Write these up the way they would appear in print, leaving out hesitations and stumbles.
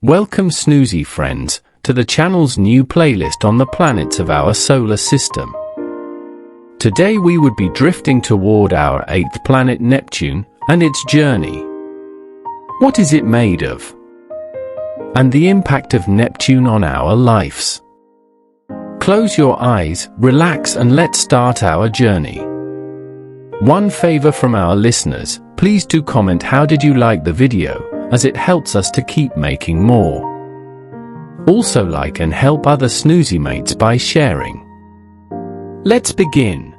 Welcome snoozy friends to the channel's new playlist on the planets of our solar system. Today we would be drifting toward our 8th planet Neptune and its journey. What is it made of? And the impact of Neptune on our lives. Close your eyes, relax, and let's start our journey. One favor from our listeners, please do comment how did you like the video, as it helps us to keep making more. Also like and help other snoozy mates by sharing. Let's begin.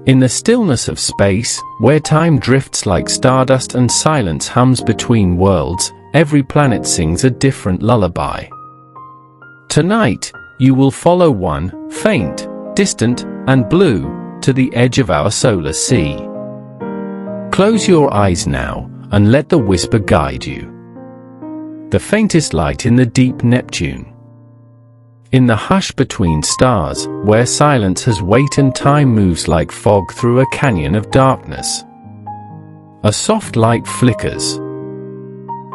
In the stillness of space, where time drifts like stardust and silence hums between worlds, every planet sings a different lullaby. Tonight, you will follow one, faint, distant, and blue, to the edge of our solar sea. Close your eyes now, and let the whisper guide you. The faintest light in the deep Neptune. In the hush between stars, where silence has weight and time moves like fog through a canyon of darkness. A soft light flickers.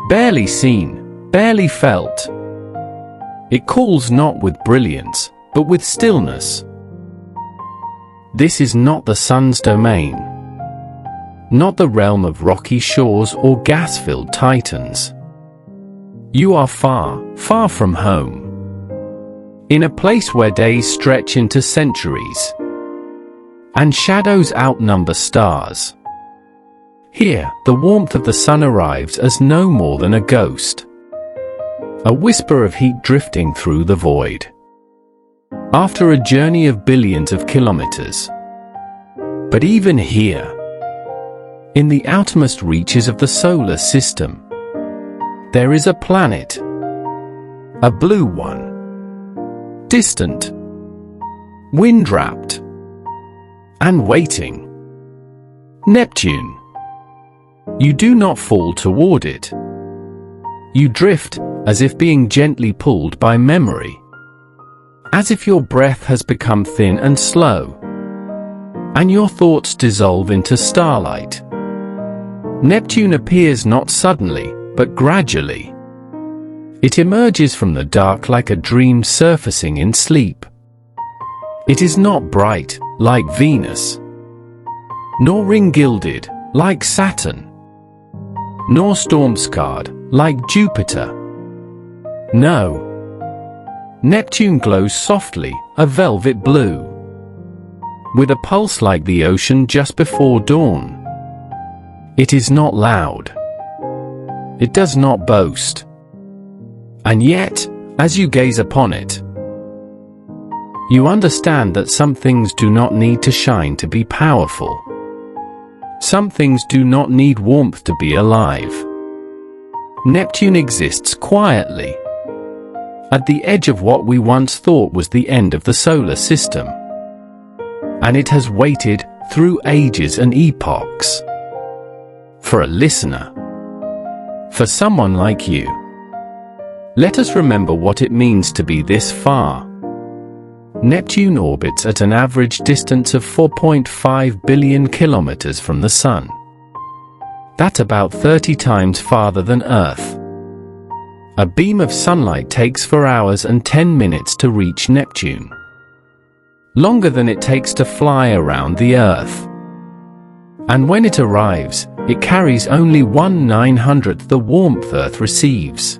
Barely seen, barely felt. It calls not with brilliance, but with stillness. This is not the sun's domain. Not the realm of rocky shores or gas-filled titans. You are far, far from home. In a place where days stretch into centuries, and shadows outnumber stars. Here, the warmth of the sun arrives as no more than a ghost. A whisper of heat drifting through the void. After a journey of billions of kilometers. But even here, in the outermost reaches of the solar system, there is a planet. A blue one. Distant. Wind-wrapped. And waiting. Neptune. You do not fall toward it. You drift, as if being gently pulled by memory. As if your breath has become thin and slow. And your thoughts dissolve into starlight. Neptune appears not suddenly, but gradually. It emerges from the dark like a dream surfacing in sleep. It is not bright, like Venus. Nor ring-gilded, like Saturn. Nor storm-scarred, like Jupiter. No. Neptune glows softly, a velvet blue. With a pulse like the ocean just before dawn. It is not loud. It does not boast. And yet, as you gaze upon it, you understand that some things do not need to shine to be powerful. Some things do not need warmth to be alive. Neptune exists quietly, at the edge of what we once thought was the end of the solar system. And it has waited, through ages and epochs. For a listener. For someone like you. Let us remember what it means to be this far. Neptune orbits at an average distance of 4.5 billion kilometers from the Sun. That's about 30 times farther than Earth. A beam of sunlight takes 4 hours and 10 minutes to reach Neptune. Longer than it takes to fly around the Earth. And when it arrives, it carries only 1/900th the warmth Earth receives.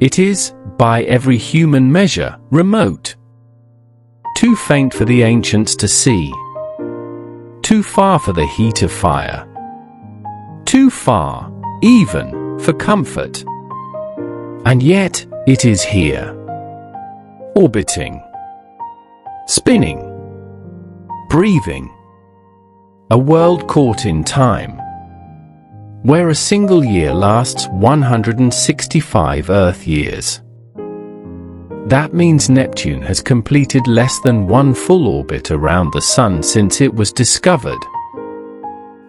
It is, by every human measure, remote. Too faint for the ancients to see. Too far for the heat of fire. Too far, even, for comfort. And yet, it is here. Orbiting. Spinning. Breathing. A world caught in time. Where a single year lasts 165 Earth years. That means Neptune has completed less than one full orbit around the Sun since it was discovered.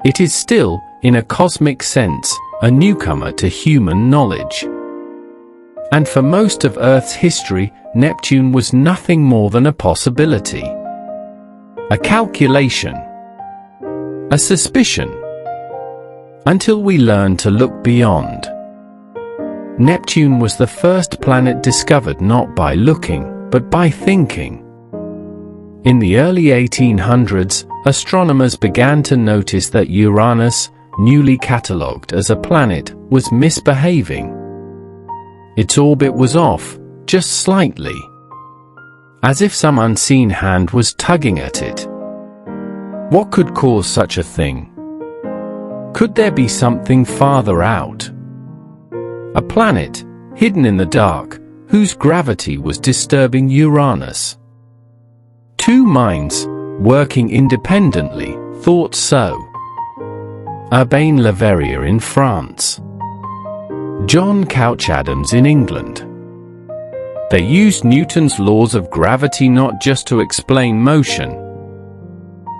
It is still, in a cosmic sense, a newcomer to human knowledge. And for most of Earth's history, Neptune was nothing more than a possibility. A calculation. A suspicion. Until we learn to look beyond. Neptune was the first planet discovered not by looking, but by thinking. In the early 1800s, astronomers began to notice that Uranus, newly catalogued as a planet, was misbehaving. Its orbit was off, just slightly, as if some unseen hand was tugging at it. What could cause such a thing? Could there be something farther out? A planet, hidden in the dark, whose gravity was disturbing Uranus. Two minds, working independently, thought so. Urbain Le Verrier in France. John Couch Adams in England. They used Newton's laws of gravity not just to explain motion,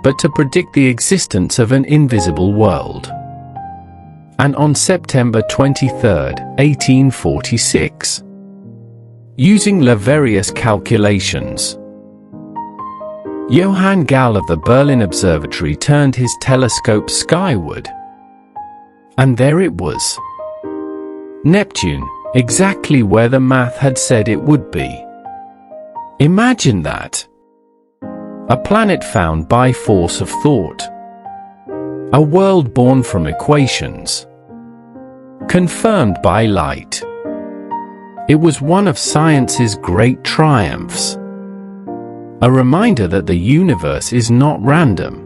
but to predict the existence of an invisible world. And on September 23, 1846, using Le Verrier's calculations, Johann Galle of the Berlin Observatory turned his telescope skyward. And there it was. Neptune, exactly where the math had said it would be. Imagine that. A planet found by force of thought. A world born from equations. Confirmed by light. It was one of science's great triumphs. A reminder that the universe is not random.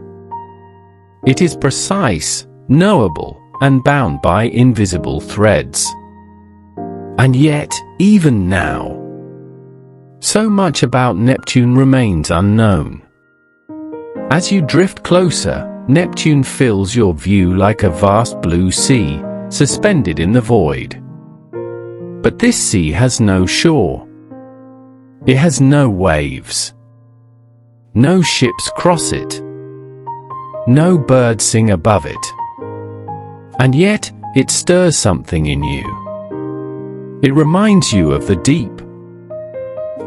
It is precise, knowable, and bound by invisible threads. And yet, even now, so much about Neptune remains unknown. As you drift closer, Neptune fills your view like a vast blue sea, suspended in the void. But this sea has no shore. It has no waves. No ships cross it. No birds sing above it. And yet, it stirs something in you. It reminds you of the deep.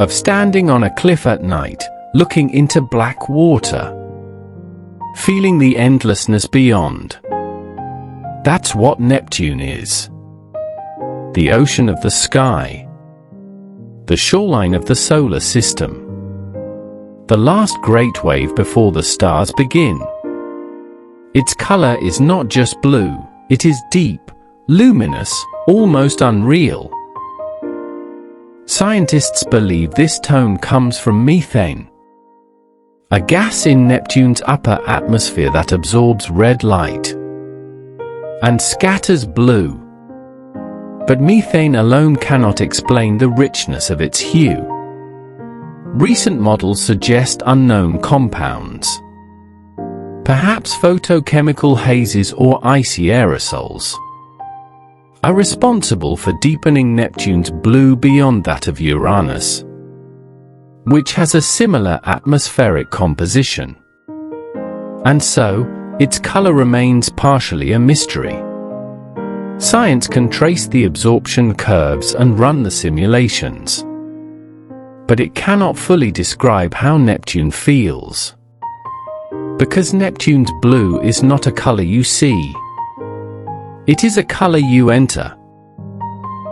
Of standing on a cliff at night, looking into black water. Feeling the endlessness beyond. That's what Neptune is. The ocean of the sky. The shoreline of the solar system. The last great wave before the stars begin. Its color is not just blue, it is deep, luminous, almost unreal. Scientists believe this tone comes from methane, a gas in Neptune's upper atmosphere that absorbs red light and scatters blue. But methane alone cannot explain the richness of its hue. Recent models suggest unknown compounds. Perhaps photochemical hazes or icy aerosols are responsible for deepening Neptune's blue beyond that of Uranus, which has a similar atmospheric composition. And so, its color remains partially a mystery. Science can trace the absorption curves and run the simulations. But it cannot fully describe how Neptune feels. Because Neptune's blue is not a color you see. It is a color you enter.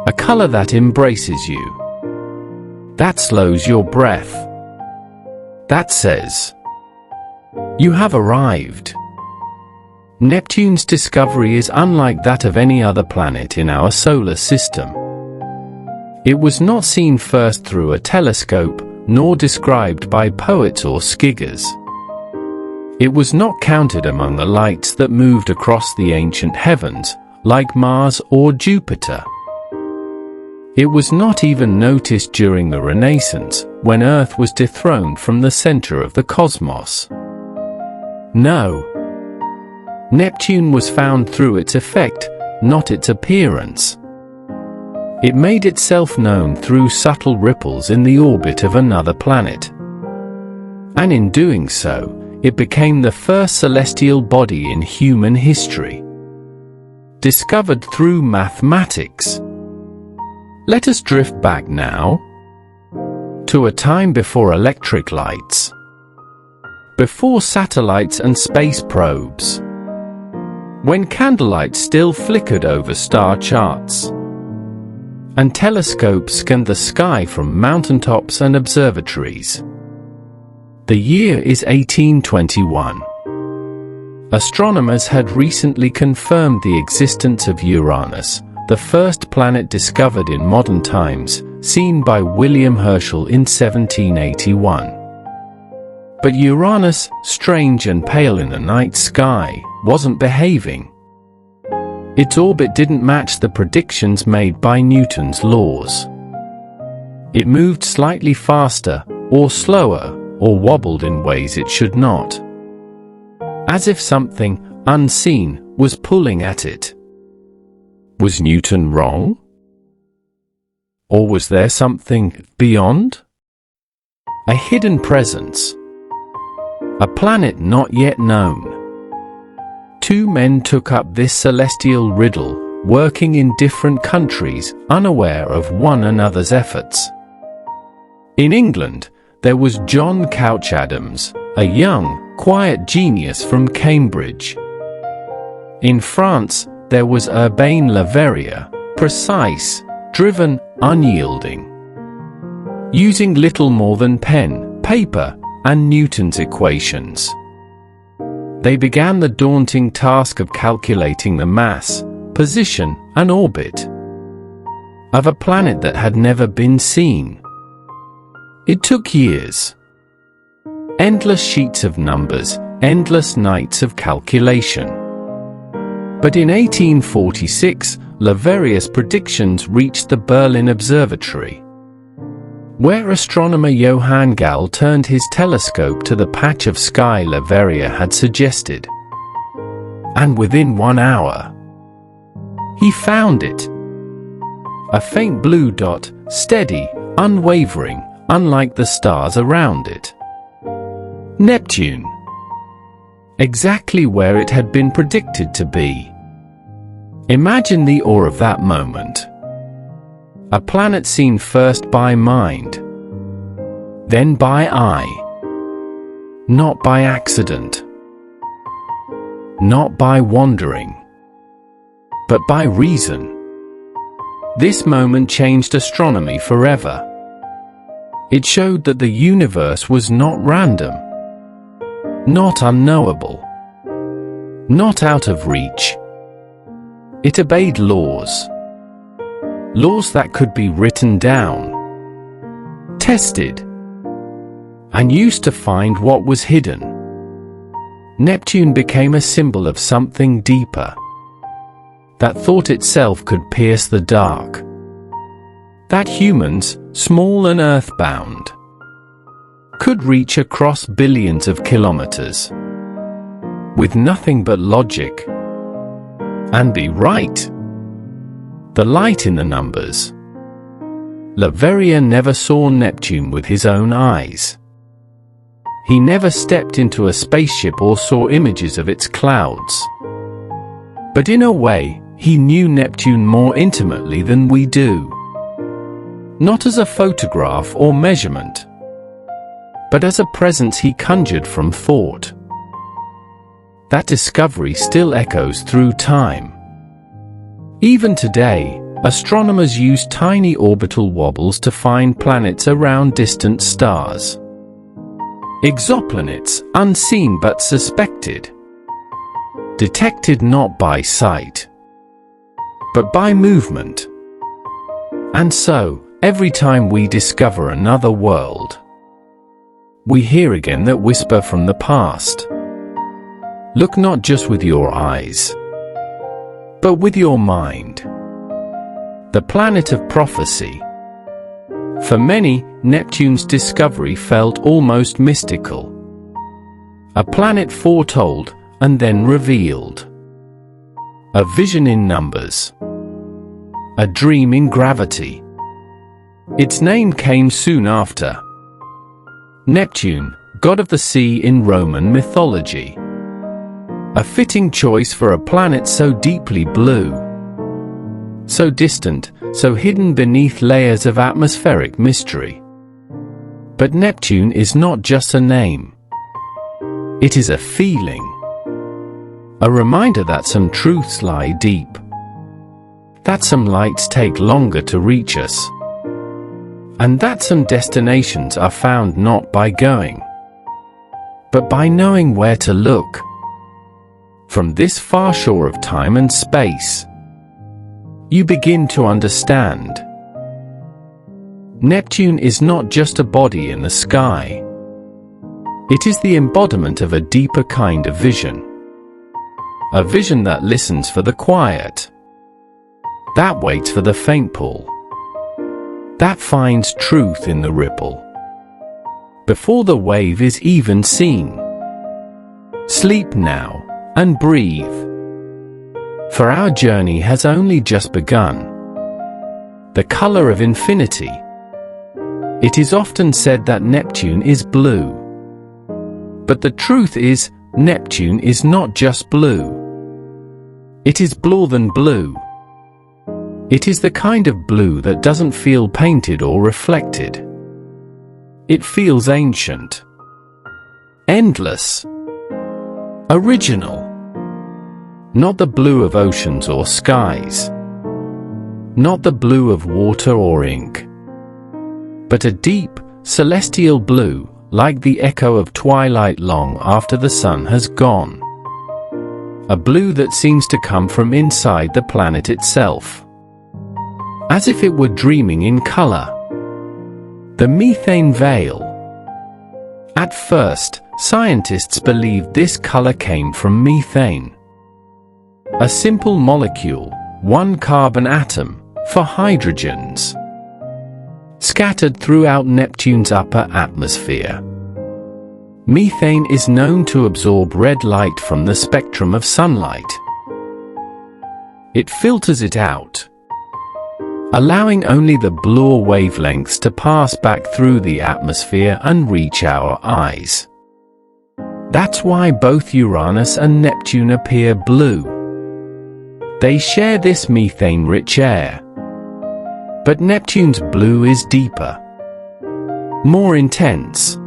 A color that embraces you. That slows your breath. That says, you have arrived. Neptune's discovery is unlike that of any other planet in our solar system. It was not seen first through a telescope, nor described by poets or skiggers. It was not counted among the lights that moved across the ancient heavens, like Mars or Jupiter. It was not even noticed during the Renaissance, when Earth was dethroned from the center of the cosmos. No. Neptune was found through its effect, not its appearance. It made itself known through subtle ripples in the orbit of another planet. And in doing so, it became the first celestial body in human history. Discovered through mathematics. Let us drift back now to a time before electric lights. Before satellites and space probes. When candlelight still flickered over star charts. and telescopes scanned the sky from mountaintops and observatories. The year is 1821. Astronomers had recently confirmed the existence of Uranus, the first planet discovered in modern times, seen by William Herschel in 1781. But Uranus, strange and pale in the night sky, wasn't behaving. Its orbit didn't match the predictions made by Newton's laws. It moved slightly faster, or slower, or wobbled in ways it should not. As if something unseen was pulling at it. Was Newton wrong? Or was there something beyond? A hidden presence. A planet not yet known. Two men took up this celestial riddle, working in different countries, unaware of one another's efforts. In England, there was John Couch Adams, a young, quiet genius from Cambridge. In France, there was Urbain Le Verrier, precise, driven, unyielding. Using little more than pen, paper, and Newton's equations. They began the daunting task of calculating the mass, position, and orbit of a planet that had never been seen. It took years. Endless sheets of numbers, endless nights of calculation. But in 1846, Le Verrier's predictions reached the Berlin Observatory, where astronomer Johann Galle turned his telescope to the patch of sky Le Verrier had suggested. And within 1 hour, he found it. A faint blue dot, steady, unwavering, unlike the stars around it. Neptune. Exactly where it had been predicted to be. Imagine the awe of that moment. A planet seen first by mind, then by eye. Not by accident. Not by wandering. But by reason. This moment changed astronomy forever. It showed that the universe was not random. Not unknowable. Not out of reach. It obeyed laws. Laws that could be written down, tested, and used to find what was hidden. Neptune became a symbol of something deeper. That thought itself could pierce the dark. That humans, small and earthbound, could reach across billions of kilometers with nothing but logic and be right. The light in the numbers. Le Verrier never saw Neptune with his own eyes. He never stepped into a spaceship or saw images of its clouds. But in a way, he knew Neptune more intimately than we do. Not as a photograph or measurement, but as a presence he conjured from thought. That discovery still echoes through time. Even today, astronomers use tiny orbital wobbles to find planets around distant stars. Exoplanets, unseen but suspected. Detected not by sight, but by movement. And so, every time we discover another world, we hear again that whisper from the past. Look not just with your eyes, but with your mind. The planet of prophecy. For many, Neptune's discovery felt almost mystical. A planet foretold and then revealed. A vision in numbers. A dream in gravity. Its name came soon after. Neptune, god of the sea in Roman mythology. A fitting choice for a planet so deeply blue. So distant, so hidden beneath layers of atmospheric mystery. But Neptune is not just a name. It is a feeling. A reminder that some truths lie deep. that some lights take longer to reach us, and that some destinations are found not by going, but by knowing where to look. From this far shore of time and space, you begin to understand. Neptune is not just a body in the sky. It is the embodiment of a deeper kind of vision. A vision that listens for the quiet, that waits for the faint pull, that finds truth in the ripple, before the wave is even seen. Sleep now, and breathe, for our journey has only just begun. The color of infinity. It is often said that Neptune is blue. But the truth is, Neptune is not just blue. It is bluer than blue. It is the kind of blue that doesn't feel painted or reflected. It feels ancient, endless, original. Not the blue of oceans or skies, not the blue of water or ink, but a deep, celestial blue, like the echo of twilight long after the sun has gone. A blue that seems to come from inside the planet itself, as if it were dreaming in color. The methane veil. At first, scientists believed this color came from methane, a simple molecule, one carbon atom, for hydrogens, scattered throughout Neptune's upper atmosphere. Methane is known to absorb red light from the spectrum of sunlight. It filters it out, allowing only the bluer wavelengths to pass back through the atmosphere and reach our eyes. That's why both Uranus and Neptune appear blue. They share this methane-rich air. But Neptune's blue is deeper, more intense,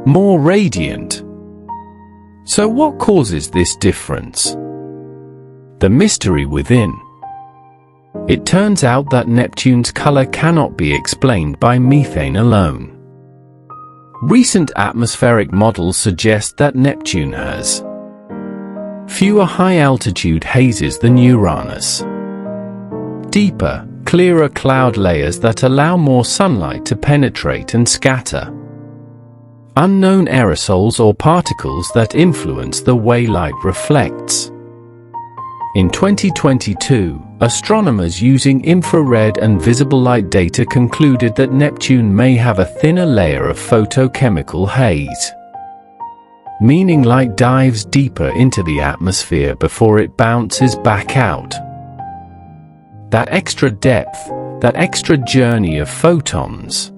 more radiant. So what causes this difference? The mystery within. It turns out that Neptune's color cannot be explained by methane alone. Recent atmospheric models suggest that Neptune has fewer high-altitude hazes than Uranus, deeper, clearer cloud layers that allow more sunlight to penetrate and scatter, unknown aerosols or particles that influence the way light reflects. In 2022, astronomers using infrared and visible light data concluded that Neptune may have a thinner layer of photochemical haze, meaning light dives deeper into the atmosphere before it bounces back out. That extra depth, that extra journey of photons,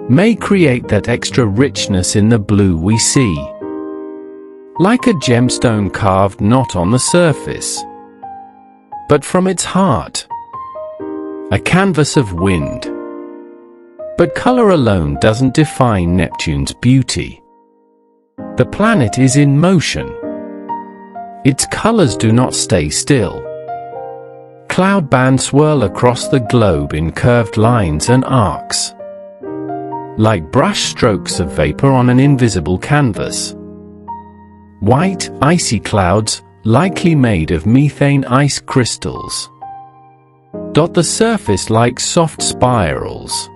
may create that extra richness in the blue we see. Like a gemstone carved not on the surface, but from its heart. A canvas of wind. But color alone doesn't define Neptune's beauty. The planet is in motion. Its colors do not stay still. Cloud bands swirl across the globe in curved lines and arcs, like brush strokes of vapor on an invisible canvas. White, icy clouds, likely made of methane ice crystals, dot the surface like soft spirals,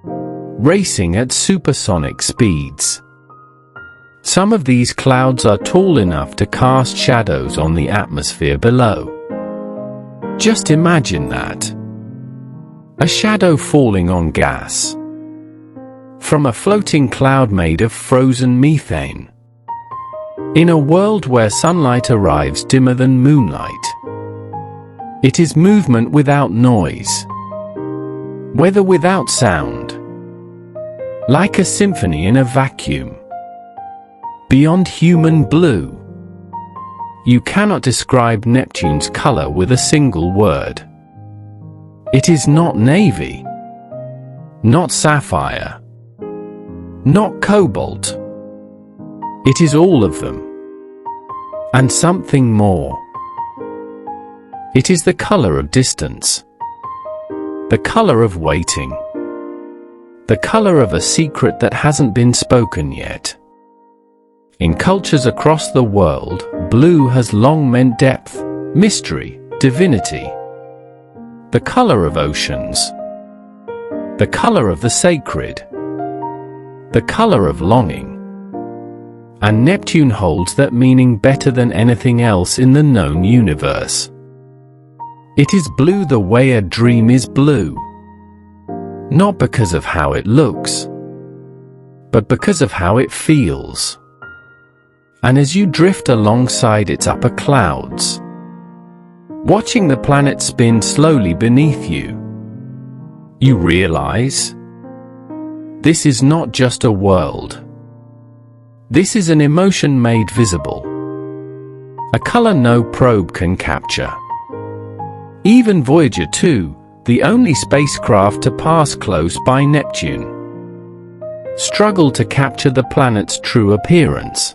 racing at supersonic speeds. Some of these clouds are tall enough to cast shadows on the atmosphere below. Just imagine that. A shadow falling on gas from a floating cloud made of frozen methane. In a world where sunlight arrives dimmer than moonlight, it is movement without noise, weather without sound, like a symphony in a vacuum. Beyond human blue. You cannot describe Neptune's color with a single word. It is not navy, not sapphire, not cobalt. It is all of them, and something more. It is the color of distance, the color of waiting, the color of a secret that hasn't been spoken yet. In cultures across the world, blue has long meant depth, mystery, divinity. The color of oceans, the color of the sacred, the color of longing. And Neptune holds that meaning better than anything else in the known universe. It is blue the way a dream is blue. Not because of how it looks, but because of how it feels. And as you drift alongside its upper clouds, watching the planet spin slowly beneath you, you realize this is not just a world. This is an emotion made visible, a color no probe can capture. Even Voyager 2, the only spacecraft to pass close by Neptune, struggled to capture the planet's true appearance.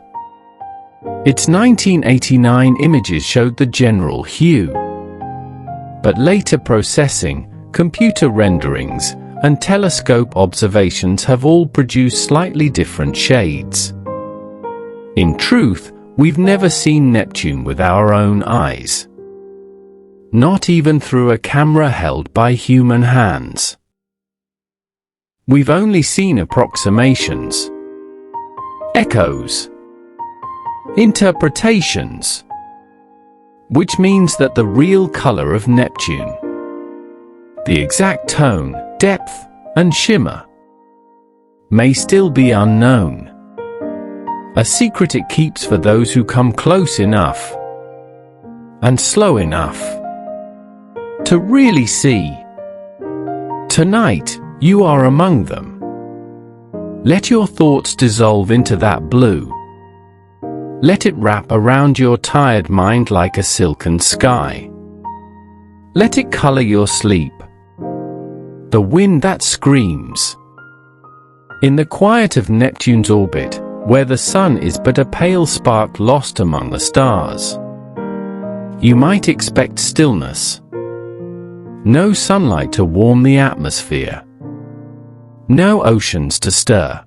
Its 1989 images showed the general hue, but later processing, computer renderings, and telescope observations have all produced slightly different shades. In truth, we've never seen Neptune with our own eyes. Not even through a camera held by human hands. We've only seen approximations, echoes, interpretations, which means that the real color of Neptune, the exact tone, depth, and shimmer, may still be unknown. A secret it keeps for those who come close enough and slow enough to really see. Tonight, you are among them. Let your thoughts dissolve into that blue. Let it wrap around your tired mind like a silken sky. Let it color your sleep. The wind that screams. In the quiet of Neptune's orbit, where the sun is but a pale spark lost among the stars, you might expect stillness. No sunlight to warm the atmosphere. No oceans to stir.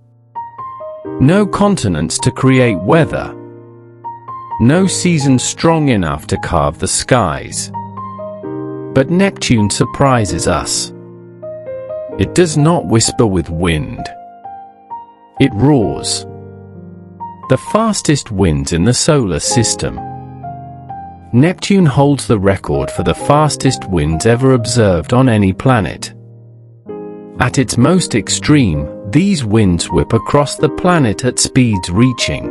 No continents to create weather. No season strong enough to carve the skies. But Neptune surprises us. It does not whisper with wind. It roars. The fastest winds in the solar system. Neptune holds the record for the fastest winds ever observed on any planet. At its most extreme, these winds whip across the planet at speeds reaching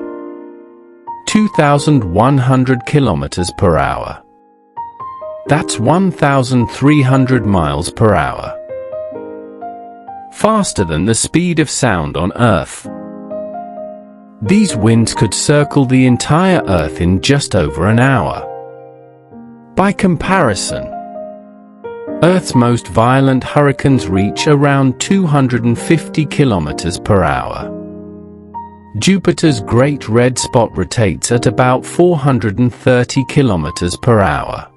2,100 kilometers per hour. That's 1,300 miles per hour. Faster than the speed of sound on Earth. These winds could circle the entire Earth in just over an hour. By comparison, Earth's most violent hurricanes reach around 250 kilometers per hour. Jupiter's Great Red Spot rotates at about 430 kilometers per hour.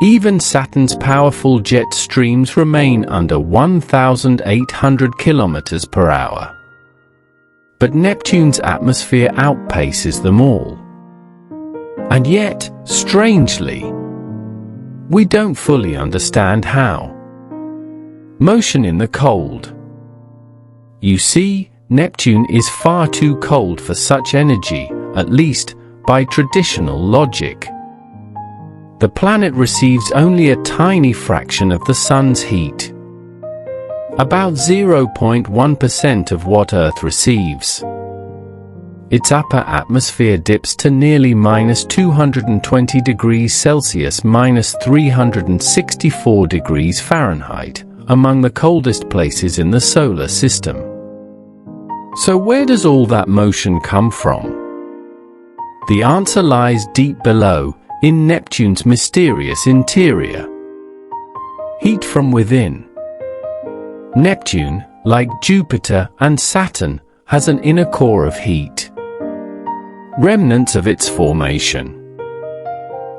Even Saturn's powerful jet streams remain under 1,800 kilometers per hour. But Neptune's atmosphere outpaces them all. And yet, strangely, we don't fully understand how. Motion in the cold. You see, Neptune is far too cold for such energy, at least by traditional logic. The planet receives only a tiny fraction of the Sun's heat. About 0.1% of what Earth receives. Its upper atmosphere dips to nearly minus 220 degrees Celsius, minus 364 degrees Fahrenheit, among the coldest places in the solar system. So where does all that motion come from? The answer lies deep below, in Neptune's mysterious interior. Heat from within. Neptune, like Jupiter and Saturn, has an inner core of heat. Remnants of its formation.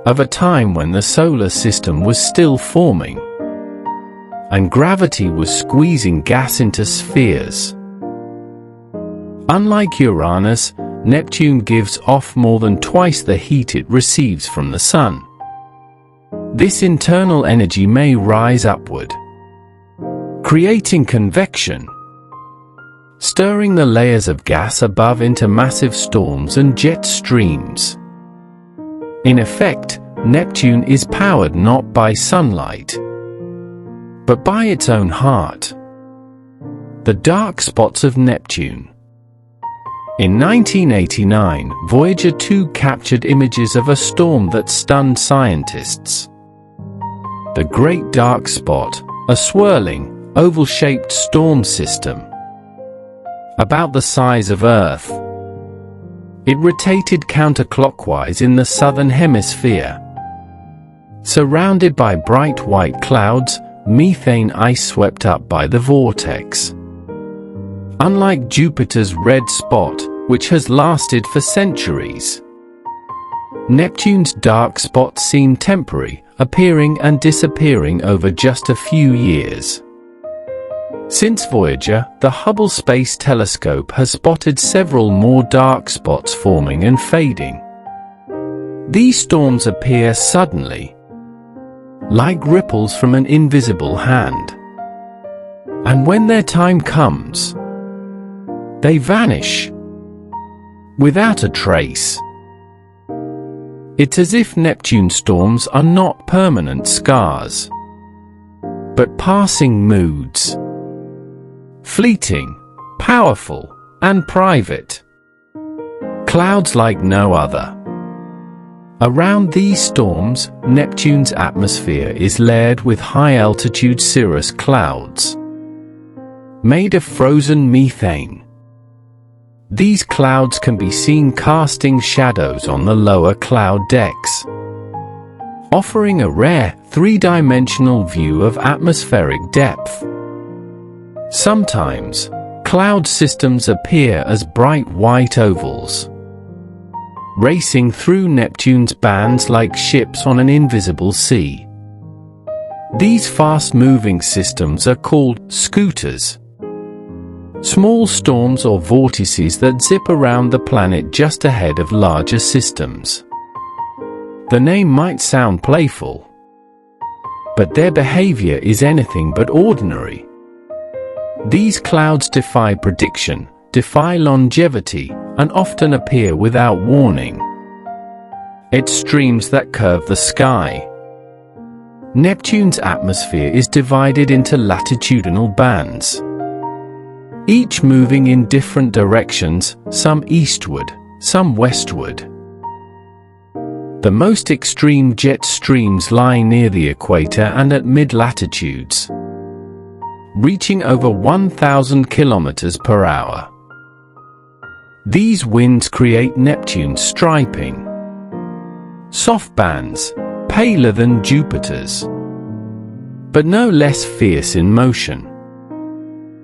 of a time when the solar system was still forming, and gravity was squeezing gas into spheres. Unlike Uranus, Neptune gives off more than twice the heat it receives from the Sun. This internal energy may rise upward, creating convection, stirring the layers of gas above into massive storms and jet streams. In effect, Neptune is powered not by sunlight, but by its own heart. The dark spots of Neptune. In 1989, Voyager 2 captured images of a storm that stunned scientists. The Great Dark Spot, a swirling, oval-shaped storm system, about the size of Earth. It rotated counterclockwise in the southern hemisphere. Surrounded by bright white clouds, methane ice swept up by the vortex. Unlike Jupiter's red spot, which has lasted for centuries, Neptune's dark spots seem temporary, appearing and disappearing over just a few years. Since Voyager, the Hubble Space Telescope has spotted several more dark spots forming and fading. These storms appear suddenly, like ripples from an invisible hand. And when their time comes, they vanish, without a trace. It's as if Neptune storms are not permanent scars, but passing moods. Fleeting, powerful, and private. Clouds like no other. Around these storms, Neptune's atmosphere is layered with high-altitude cirrus clouds, made of frozen methane. These clouds can be seen casting shadows on the lower cloud decks, offering a rare, three-dimensional view of atmospheric depth. Sometimes, cloud systems appear as bright white ovals, racing through Neptune's bands like ships on an invisible sea. These fast-moving systems are called scooters, small storms or vortices that zip around the planet just ahead of larger systems. The name might sound playful, but their behavior is anything but ordinary. These clouds defy prediction, defy longevity, and often appear without warning. It's streams that curve the sky. Neptune's atmosphere is divided into latitudinal bands, each moving in different directions, some eastward, some westward. The most extreme jet streams lie near the equator and at mid-latitudes, reaching over 1,000 kilometers per hour. These winds create Neptune's striping. Soft bands, paler than Jupiter's, but no less fierce in motion.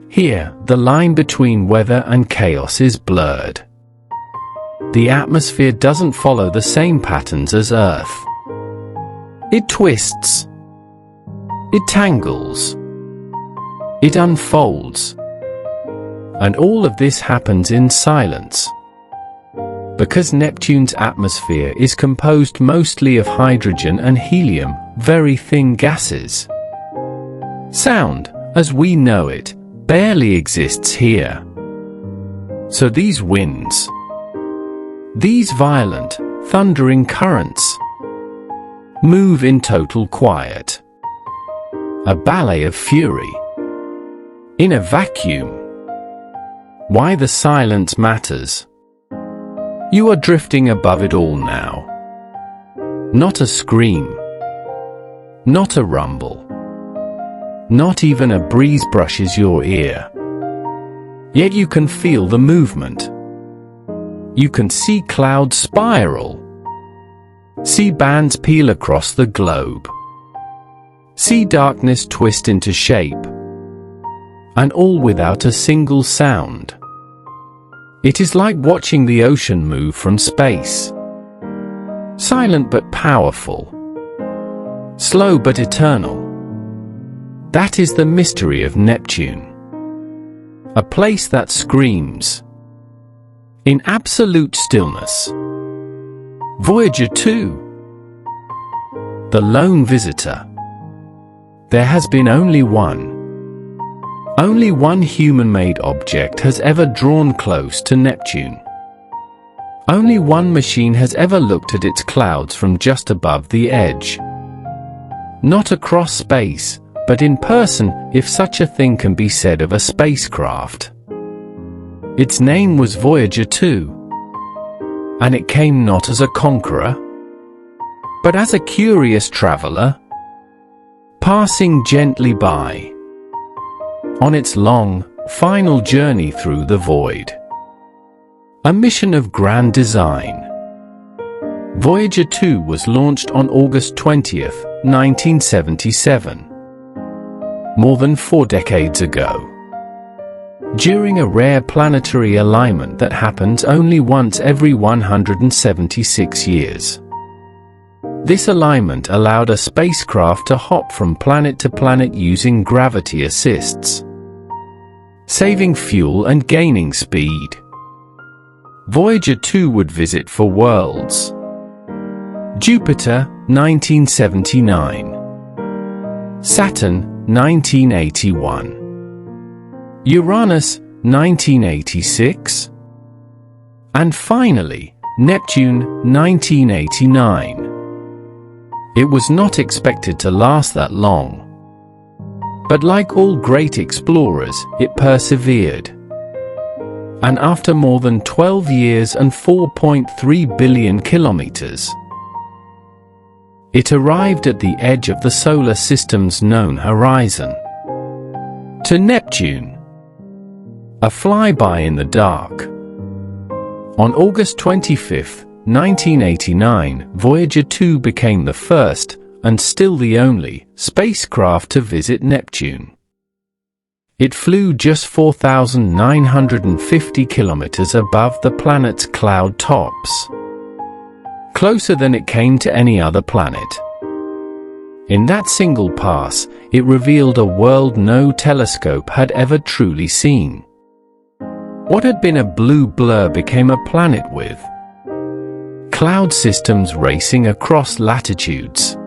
Here, the line between weather and chaos is blurred. The atmosphere doesn't follow the same patterns as Earth. It twists. It tangles. It unfolds. And all of this happens in silence. Because Neptune's atmosphere is composed mostly of hydrogen and helium, very thin gases. Sound, as we know it, barely exists here. So these winds, these violent, thundering currents, move in total quiet. A ballet of fury. In a vacuum. Why the silence matters. You are drifting above it all now. Not a scream. Not a rumble. Not even a breeze brushes your ear. Yet you can feel the movement. You can see clouds spiral. See bands peel across the globe. See darkness twist into shape. And all without a single sound. It is like watching the ocean move from space. Silent but powerful. Slow but eternal. That is the mystery of Neptune. A place that screams in absolute stillness. Voyager 2. The lone visitor. There has been only one. Only one human-made object has ever drawn close to Neptune. Only one machine has ever looked at its clouds from just above the edge. Not across space, but in person, if such a thing can be said of a spacecraft. Its name was Voyager 2. And it came not as a conqueror, but as a curious traveler, passing gently by, on its long, final journey through the void. A mission of grand design. Voyager 2 was launched on August 20th, 1977. More than 4 decades ago. During a rare planetary alignment that happens only once every 176 years. This alignment allowed a spacecraft to hop from planet to planet using gravity assists, saving fuel and gaining speed. Voyager 2 would visit 4 worlds. Jupiter, 1979. Saturn, 1981. Uranus, 1986. And finally, Neptune, 1989. It was not expected to last that long. But like all great explorers, it persevered. And after more than 12 years and 4.3 billion kilometers, it arrived at the edge of the solar system's known horizon. To Neptune. A flyby in the dark. On August 25, 1989, Voyager 2 became the first, and still the only, spacecraft to visit Neptune. It flew just 4,950 kilometers above the planet's cloud tops. Closer than it came to any other planet. In that single pass, it revealed a world no telescope had ever truly seen. What had been a blue blur became a planet with cloud systems racing across latitudes.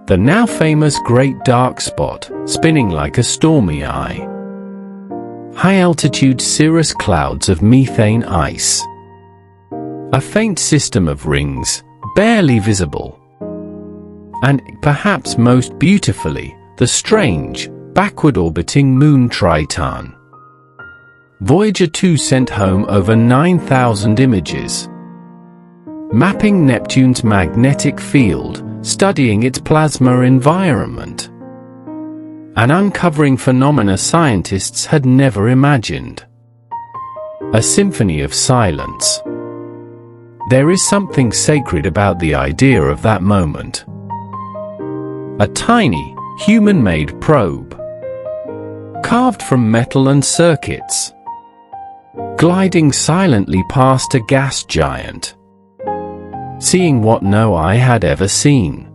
The now famous Great Dark Spot, spinning like a stormy eye. High-altitude cirrus clouds of methane ice. A faint system of rings, barely visible. And, perhaps most beautifully, the strange, backward-orbiting moon Triton. Voyager 2 sent home over 9,000 images, mapping Neptune's magnetic field, studying its plasma environment, and uncovering phenomena scientists had never imagined. A symphony of silence. There is something sacred about the idea of that moment. A tiny, human-made probe, carved from metal and circuits, gliding silently past a gas giant, seeing what no eye had ever seen.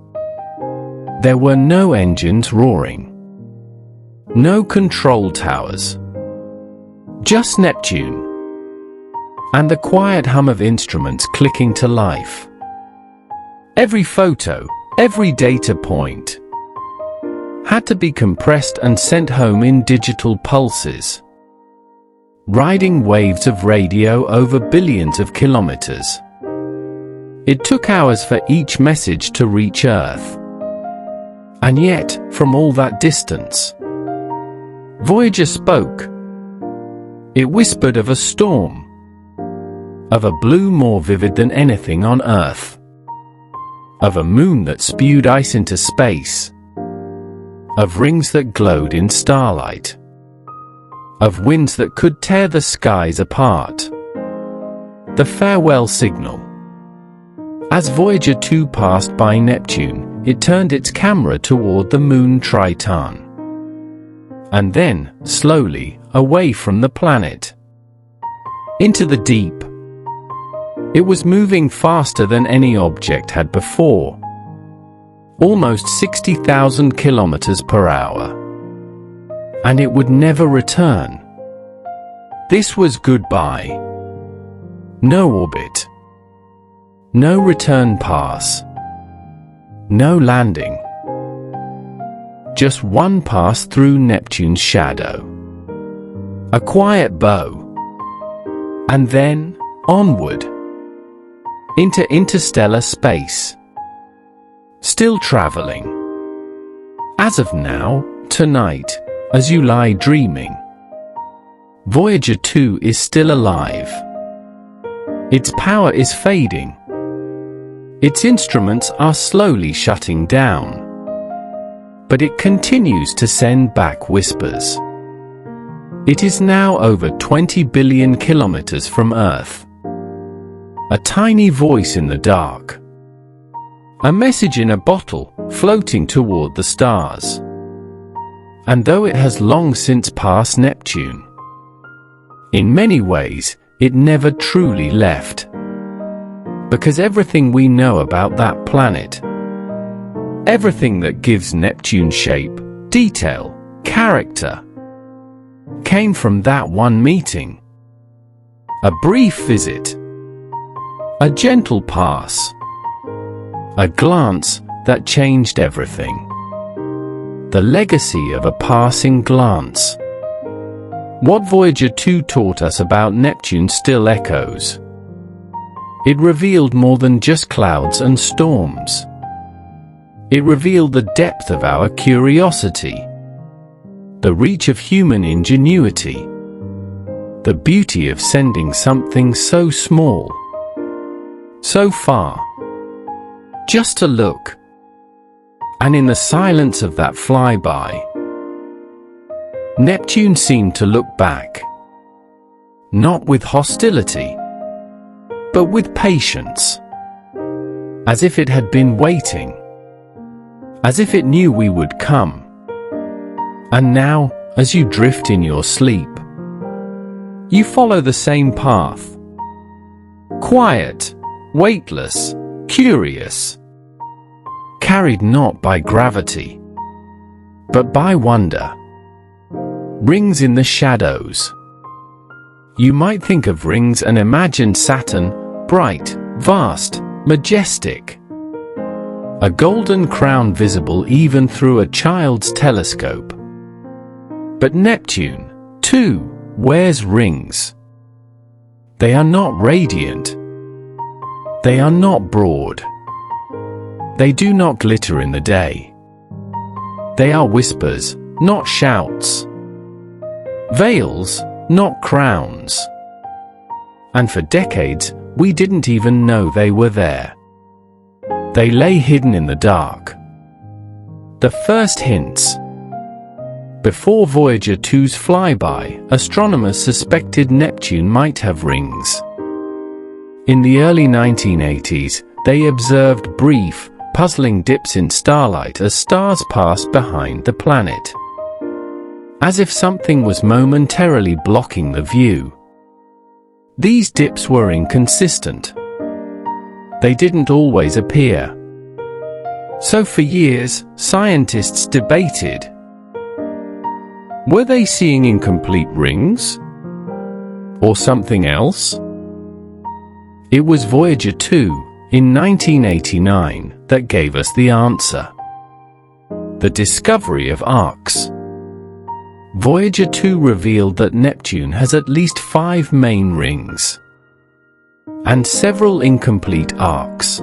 There were no engines roaring, no control towers, just Neptune, and the quiet hum of instruments clicking to life. Every photo, every data point, had to be compressed and sent home in digital pulses, riding waves of radio over billions of kilometers. It took hours for each message to reach Earth. And yet, from all that distance, Voyager spoke. It whispered of a storm, of a blue more vivid than anything on Earth, of a moon that spewed ice into space, of rings that glowed in starlight, of winds that could tear the skies apart. The farewell signal. As Voyager 2 passed by Neptune, it turned its camera toward the moon Triton. And then, slowly, away from the planet. Into the deep, It was moving faster than any object had before. Almost 60,000 kilometers per hour. And it would never return. This was goodbye. No orbit. No return pass. No landing. Just one pass through Neptune's shadow. A quiet bow. And then, onward. Into interstellar space. Still traveling. As of now, tonight, as you lie dreaming, Voyager 2 is still alive. Its power is fading. Its instruments are slowly shutting down. But it continues to send back whispers. It is now over 20 billion kilometers from Earth. A tiny voice in the dark. A message in a bottle, floating toward the stars. And though it has long since passed Neptune, in many ways, it never truly left. Because everything we know about that planet, everything that gives Neptune shape, detail, character, came from that one meeting. A brief visit. A gentle pass. A glance that changed everything. The legacy of a passing glance. What Voyager 2 taught us about Neptune still echoes. It revealed more than just clouds and storms. It revealed the depth of our curiosity, the reach of human ingenuity, the beauty of sending something so small, so far, just to look. And in the silence of that flyby, Neptune seemed to look back, not with hostility, but with patience, as if it had been waiting, as if it knew we would come. And now, as you drift in your sleep, you follow the same path. Quiet, weightless, curious. Carried not by gravity, but by wonder. Rings in the shadows. You might think of rings and imagine Saturn, bright, vast, majestic. A golden crown visible even through a child's telescope. But Neptune, too, wears rings. They are not radiant. They are not broad. They do not glitter in the day. They are whispers, not shouts. Veils, not crowns. And for decades, we didn't even know they were there. They lay hidden in the dark. The first hints. Before Voyager 2's flyby, astronomers suspected Neptune might have rings. In the early 1980s, they observed brief, puzzling dips in starlight as stars passed behind the planet. As if something was momentarily blocking the view. These dips were inconsistent. They didn't always appear. So for years, scientists debated. Were they seeing incomplete rings? Or something else? It was Voyager 2, in 1989, that gave us the answer. The discovery of arcs. Voyager 2 revealed that Neptune has at least 5 main rings. And several incomplete arcs.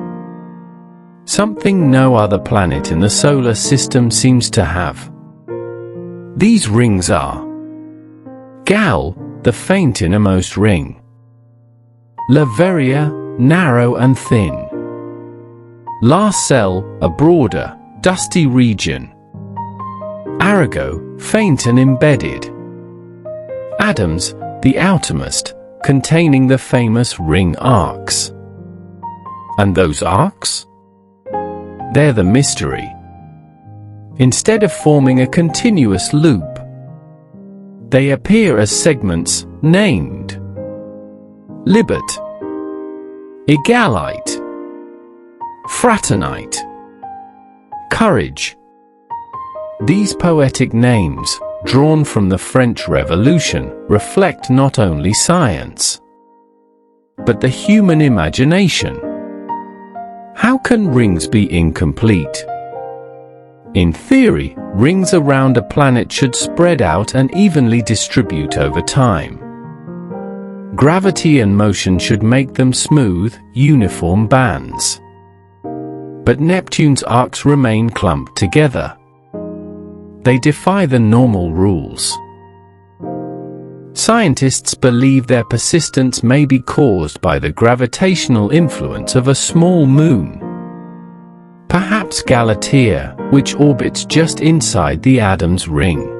Something no other planet in the solar system seems to have. These rings are Gal, the faint innermost ring. Leveria, narrow and thin. Larcel, a broader, dusty region. Arago, faint and embedded. Adams, the outermost, containing the famous ring arcs. And those arcs? They're the mystery. Instead of forming a continuous loop, they appear as segments named Libet, egalite, fraternite, courage. These poetic names, drawn from the French Revolution, reflect not only science, but the human imagination. How can rings be incomplete? In theory, rings around a planet should spread out and evenly distribute over time. Gravity and motion should make them smooth, uniform bands. But Neptune's arcs remain clumped together. They defy the normal rules. Scientists believe their persistence may be caused by the gravitational influence of a small moon, perhaps Galatea, which orbits just inside the Adam's ring.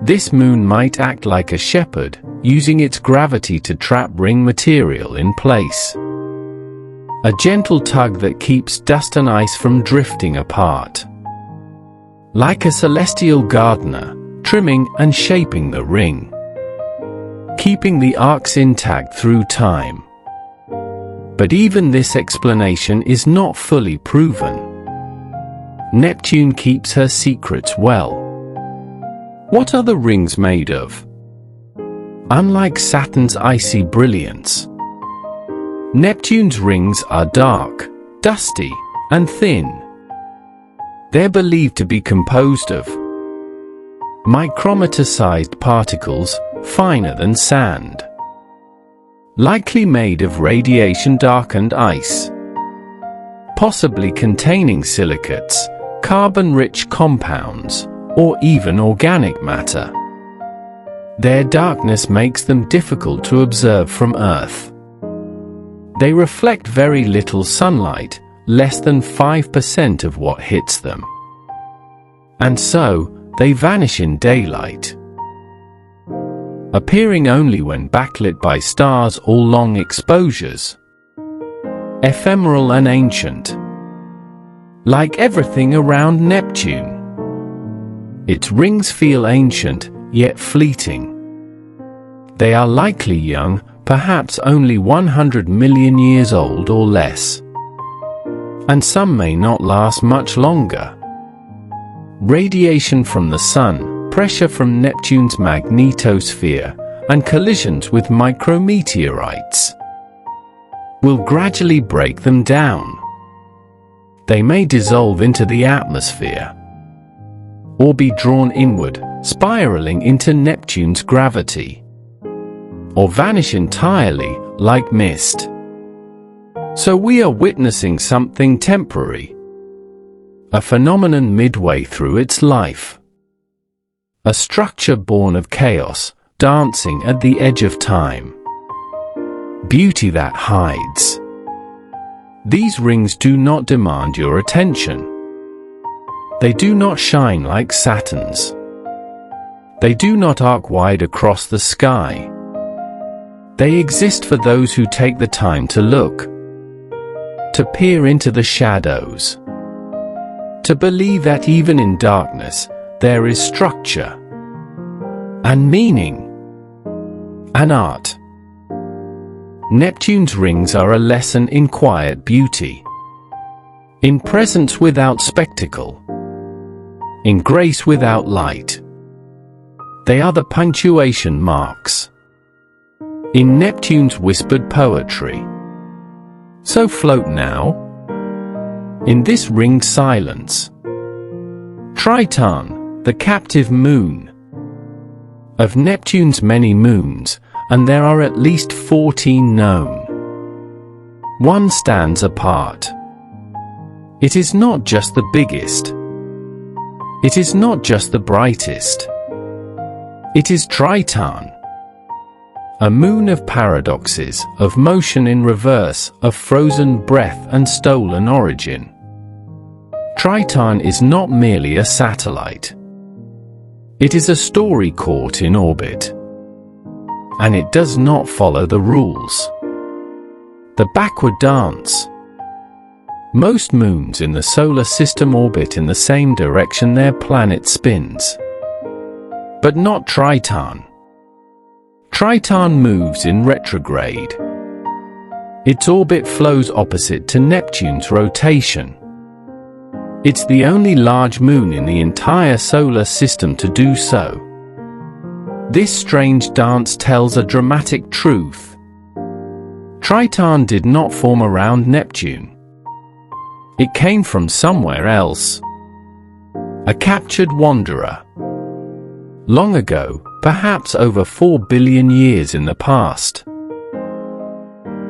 This moon might act like a shepherd, using its gravity to trap ring material in place. A gentle tug that keeps dust and ice from drifting apart. Like a celestial gardener, trimming and shaping the ring, keeping the arcs intact through time. But even this explanation is not fully proven. Neptune keeps her secrets well. What are the rings made of? Unlike Saturn's icy brilliance, Neptune's rings are dark, dusty, and thin. They're believed to be composed of micrometer-sized particles, finer than sand, likely made of radiation-darkened ice, possibly containing silicates, carbon-rich compounds, or even organic matter. Their darkness makes them difficult to observe from Earth. They reflect very little sunlight, less than 5% of what hits them. And so, they vanish in daylight, appearing only when backlit by stars or long exposures. Ephemeral and ancient. Like everything around Neptune, its rings feel ancient, yet fleeting. They are likely young, perhaps only 100 million years old or less. And some may not last much longer. Radiation from the Sun, pressure from Neptune's magnetosphere, and collisions with micrometeorites will gradually break them down. They may dissolve into the atmosphere, or be drawn inward, spiraling into Neptune's gravity, or vanish entirely, like mist. So we are witnessing something temporary, a phenomenon midway through its life, a structure born of chaos, dancing at the edge of time. Beauty that hides. These rings do not demand your attention. They do not shine like Saturn's. They do not arc wide across the sky. They exist for those who take the time to look, to peer into the shadows, to believe that even in darkness, there is structure, and meaning, and art. Neptune's rings are a lesson in quiet beauty, in presence without spectacle, in grace without light. They are the punctuation marks in Neptune's whispered poetry. So float now, in this ringed silence. Triton, the captive moon of Neptune's many moons, and there are at least 14 known. One stands apart. It is not just the biggest. It is not just the brightest. It is Triton, a moon of paradoxes, of motion in reverse, of frozen breath and stolen origin. Triton is not merely a satellite. It is a story caught in orbit. And it does not follow the rules. The backward dance. Most moons in the solar system orbit in the same direction their planet spins. But not Triton. Triton moves in retrograde. Its orbit flows opposite to Neptune's rotation. It's the only large moon in the entire solar system to do so. This strange dance tells a dramatic truth. Triton did not form around Neptune. It came from somewhere else. A captured wanderer. Long ago, perhaps over 4 billion years in the past.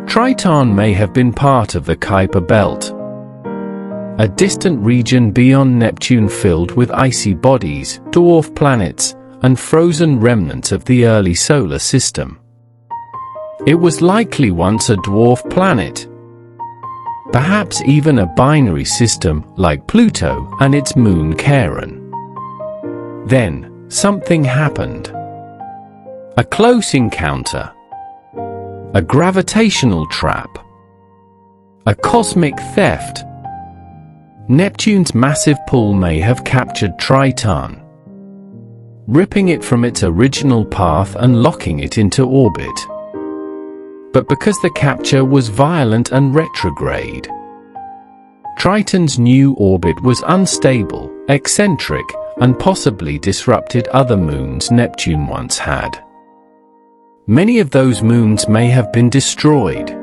Triton may have been part of the Kuiper Belt, a distant region beyond Neptune filled with icy bodies, dwarf planets, and frozen remnants of the early solar system. It was likely once a dwarf planet, perhaps even a binary system like Pluto and its moon Charon. Then, something happened. A close encounter. A gravitational trap. A cosmic theft. Neptune's massive pull may have captured Triton, ripping it from its original path and locking it into orbit. But because the capture was violent and retrograde, Triton's new orbit was unstable, eccentric, and possibly disrupted other moons Neptune once had. Many of those moons may have been destroyed.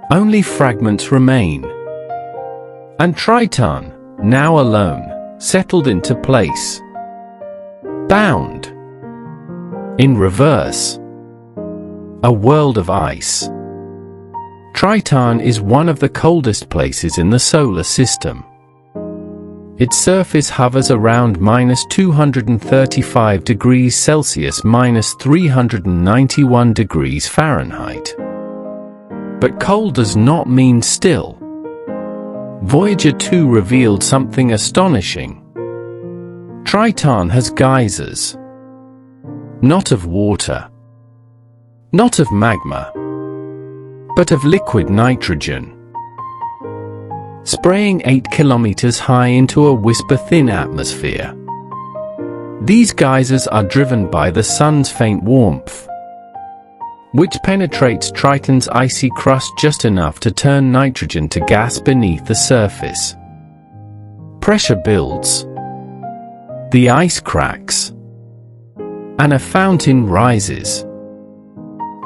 Only fragments remain. And Triton, now alone, settled into place. Bound. In reverse. A world of ice. Triton is one of the coldest places in the solar system. Its surface hovers around -235 degrees Celsius, -391 degrees Fahrenheit. But cold does not mean still. Voyager 2 revealed something astonishing. Triton has geysers. Not of water. Not of magma. But of liquid nitrogen. Spraying 8 kilometers high into a whisper-thin atmosphere. These geysers are driven by the sun's faint warmth, which penetrates Triton's icy crust just enough to turn nitrogen to gas beneath the surface. Pressure builds. The ice cracks. And a fountain rises.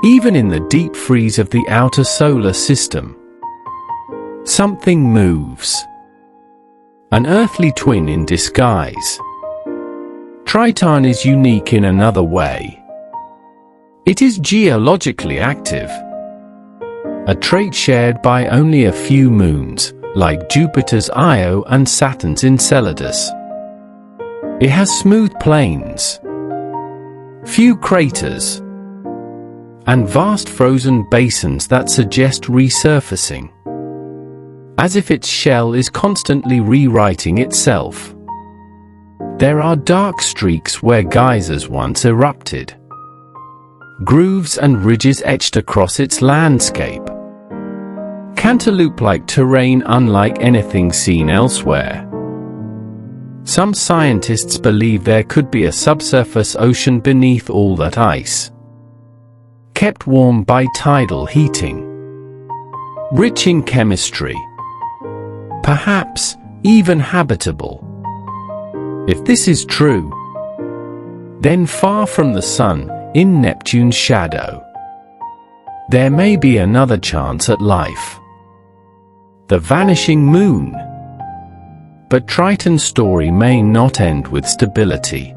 Even in the deep freeze of the outer solar system, something moves. An earthly twin in disguise. Triton is unique in another way. It is geologically active, a trait shared by only a few moons, like Jupiter's Io and Saturn's Enceladus. It has smooth plains, few craters, and vast frozen basins that suggest resurfacing, as if its shell is constantly rewriting itself. There are dark streaks where geysers once erupted, grooves and ridges etched across its landscape, cantaloupe-like terrain unlike anything seen elsewhere. Some scientists believe there could be a subsurface ocean beneath all that ice, kept warm by tidal heating, rich in chemistry, perhaps even habitable. If this is true, then far from the sun, in Neptune's shadow, there may be another chance at life. The vanishing moon. But Triton's story may not end with stability,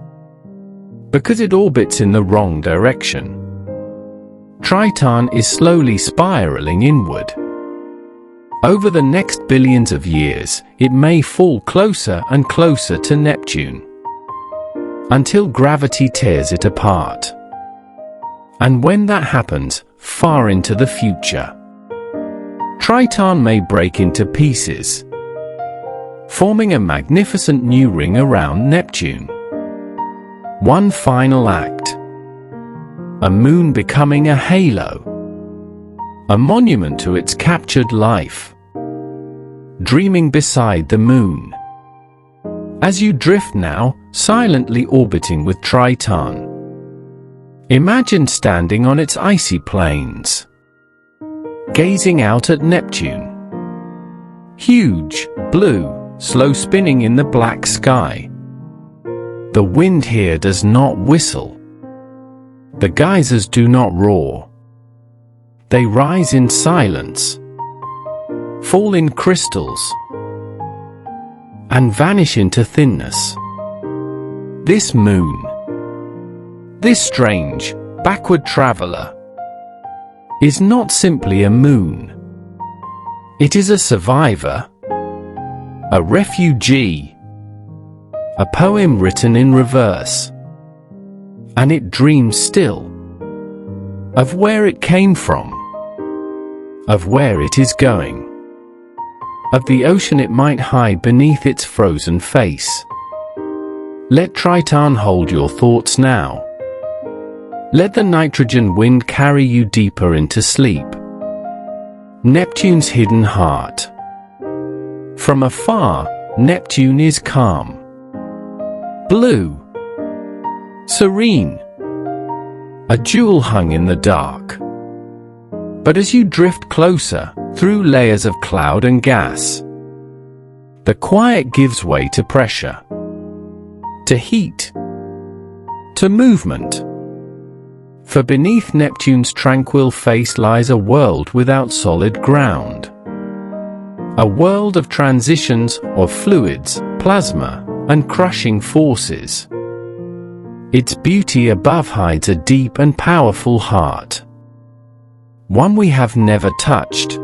because it orbits in the wrong direction. Triton is slowly spiraling inward. Over the next billions of years, it may fall closer and closer to Neptune, until gravity tears it apart. And when that happens, far into the future, Triton may break into pieces, forming a magnificent new ring around Neptune. One final act. A moon becoming a halo. A monument to its captured life. Dreaming beside the moon. As you drift now, silently orbiting with Triton, imagine standing on its icy plains, gazing out at Neptune. Huge, blue, slow spinning in the black sky. The wind here does not whistle. The geysers do not roar. They rise in silence, fall in crystals, and vanish into thinness. This moon, this strange, backward traveler, is not simply a moon. It is a survivor, a refugee, a poem written in reverse. And it dreams still of where it came from, of where it is going, of the ocean it might hide beneath its frozen face. Let Triton hold your thoughts now. Let the nitrogen wind carry you deeper into sleep. Neptune's hidden heart. From afar, Neptune is calm, blue, serene, a jewel hung in the dark. But as you drift closer, through layers of cloud and gas, the quiet gives way to pressure, to heat, to movement. For beneath Neptune's tranquil face lies a world without solid ground. A world of transitions, of fluids, plasma, and crushing forces. Its beauty above hides a deep and powerful heart. One we have never touched,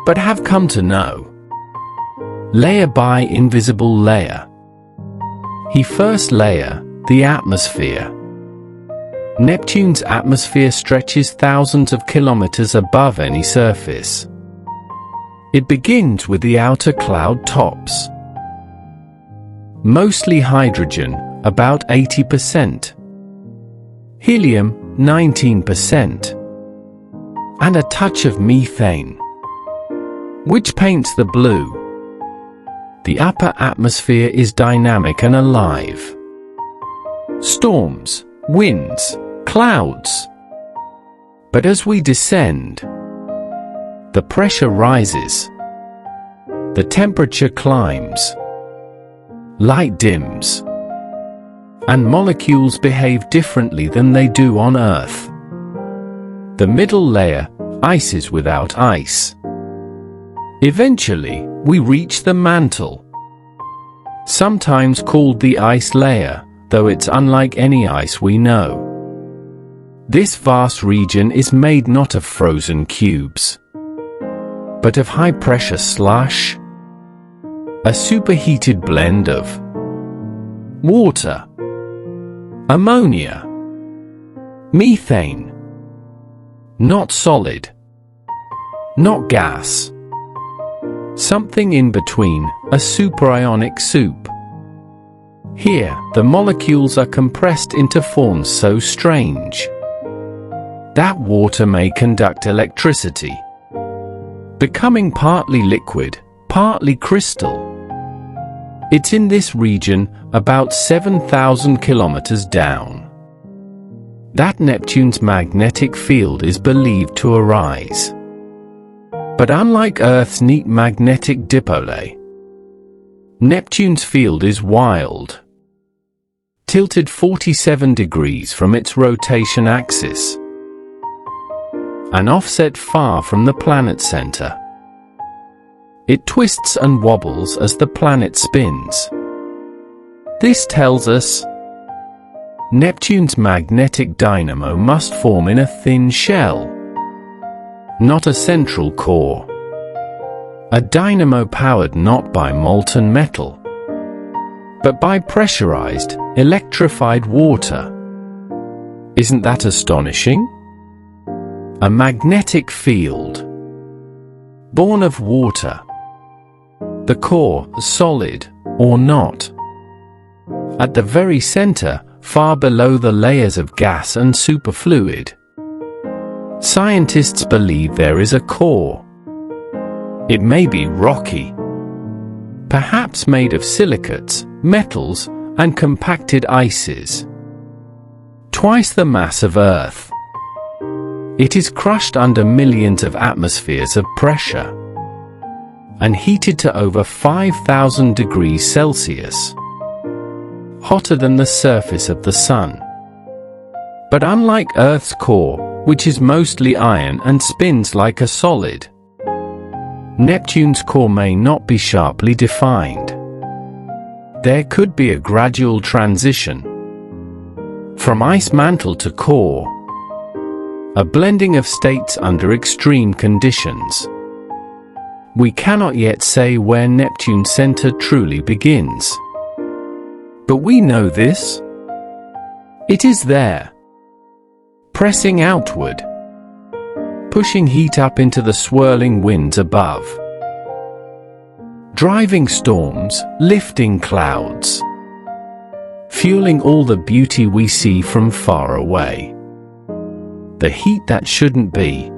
but have come to know. Layer by invisible layer. The first layer, the atmosphere. Neptune's atmosphere stretches thousands of kilometers above any surface. It begins with the outer cloud tops. Mostly hydrogen, about 80%. Helium, 19%. And a touch of methane, which paints the blue. The upper atmosphere is dynamic and alive. Storms, winds, clouds. But as we descend, the pressure rises. The temperature climbs. Light dims. And molecules behave differently than they do on Earth. The middle layer, ices without ice. Eventually, we reach the mantle. Sometimes called the ice layer, though it's unlike any ice we know. This vast region is made not of frozen cubes, but of high-pressure slush, a superheated blend of water, ammonia, methane. Not solid, not gas. Something in between, a superionic soup. Here, the molecules are compressed into forms so strange that water may conduct electricity, becoming partly liquid, partly crystal. It's in this region, about 7,000 kilometers down, that Neptune's magnetic field is believed to arise. But unlike Earth's neat magnetic dipole, Neptune's field is wild, tilted 47 degrees from its rotation axis, an offset far from the planet's center. It twists and wobbles as the planet spins. This tells us Neptune's magnetic dynamo must form in a thin shell, not a central core. A dynamo powered not by molten metal, but by pressurized, electrified water. Isn't that astonishing? A magnetic field, born of water. The core, solid or not. At the very center, far below the layers of gas and superfluid, scientists believe there is a core. It may be rocky, perhaps made of silicates, metals, and compacted ices. Twice the mass of Earth. It is crushed under millions of atmospheres of pressure and heated to over 5,000 degrees Celsius, hotter than the surface of the Sun. But unlike Earth's core, which is mostly iron and spins like a solid, Neptune's core may not be sharply defined. There could be a gradual transition from ice mantle to core, a blending of states under extreme conditions. We cannot yet say where Neptune's center truly begins. But we know this. It is there, pressing outward, pushing heat up into the swirling winds above, driving storms, lifting clouds, fueling all the beauty we see from far away. The heat that shouldn't be.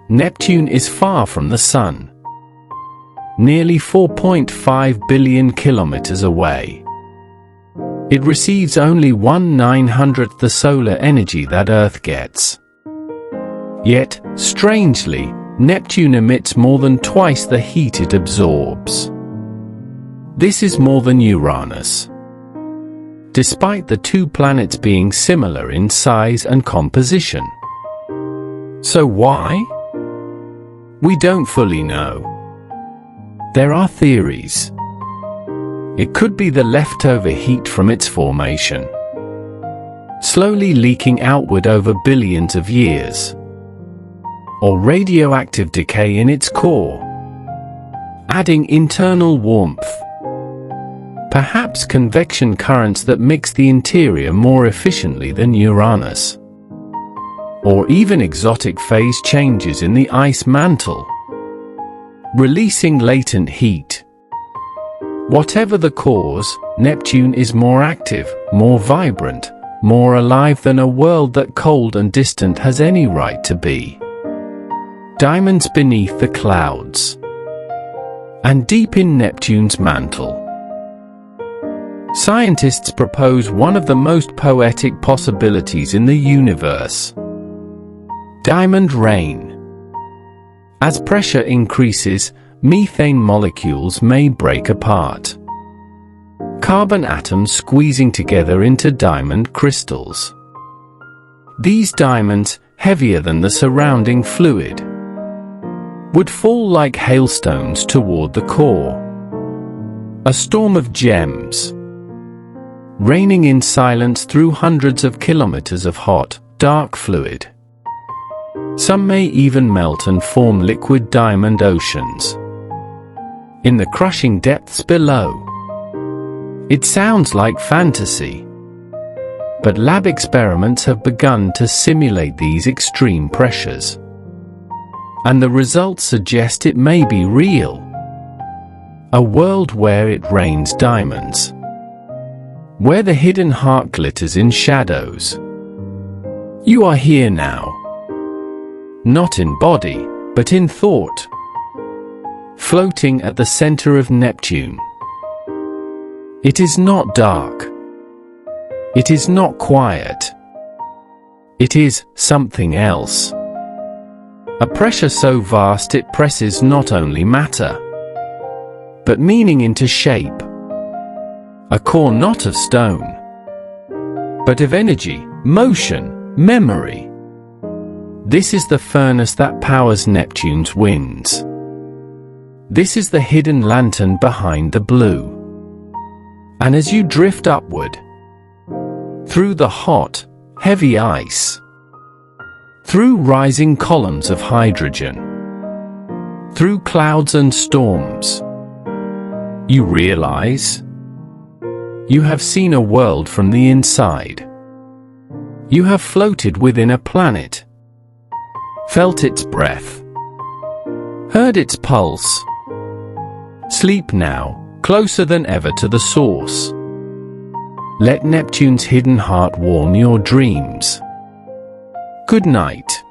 Neptune is far from the Sun, nearly 4.5 billion kilometers away. It receives only 1/900th the solar energy that Earth gets. Yet, strangely, Neptune emits more than twice the heat it absorbs. This is more than Uranus, despite the two planets being similar in size and composition. So why? We don't fully know. There are theories. It could be the leftover heat from its formation, slowly leaking outward over billions of years, or radioactive decay in its core, adding internal warmth. Perhaps convection currents that mix the interior more efficiently than Uranus. Or even exotic phase changes in the ice mantle, releasing latent heat. Whatever the cause, Neptune is more active, more vibrant, more alive than a world that cold and distant has any right to be. Diamonds beneath the clouds, and deep in Neptune's mantle. Scientists propose one of the most poetic possibilities in the universe: diamond rain. As pressure increases, methane molecules may break apart, carbon atoms squeezing together into diamond crystals. These diamonds, heavier than the surrounding fluid, would fall like hailstones toward the core. A storm of gems, raining in silence through hundreds of kilometers of hot, dark fluid. Some may even melt and form liquid diamond oceans in the crushing depths below. It sounds like fantasy, but lab experiments have begun to simulate these extreme pressures, and the results suggest it may be real. A world where it rains diamonds, where the hidden heart glitters in shadows. You are here now, not in body, but in thought, floating at the center of Neptune. It is not dark. It is not quiet. It is something else. A pressure so vast it presses not only matter, but meaning into shape. A core not of stone, but of energy, motion, memory. This is the furnace that powers Neptune's winds. This is the hidden lantern behind the blue. And as you drift upward, through the hot, heavy ice, through rising columns of hydrogen, through clouds and storms, you realize you have seen a world from the inside. You have floated within a planet, felt its breath, heard its pulse. Sleep now, closer than ever to the source. Let Neptune's hidden heart warm your dreams. Good night.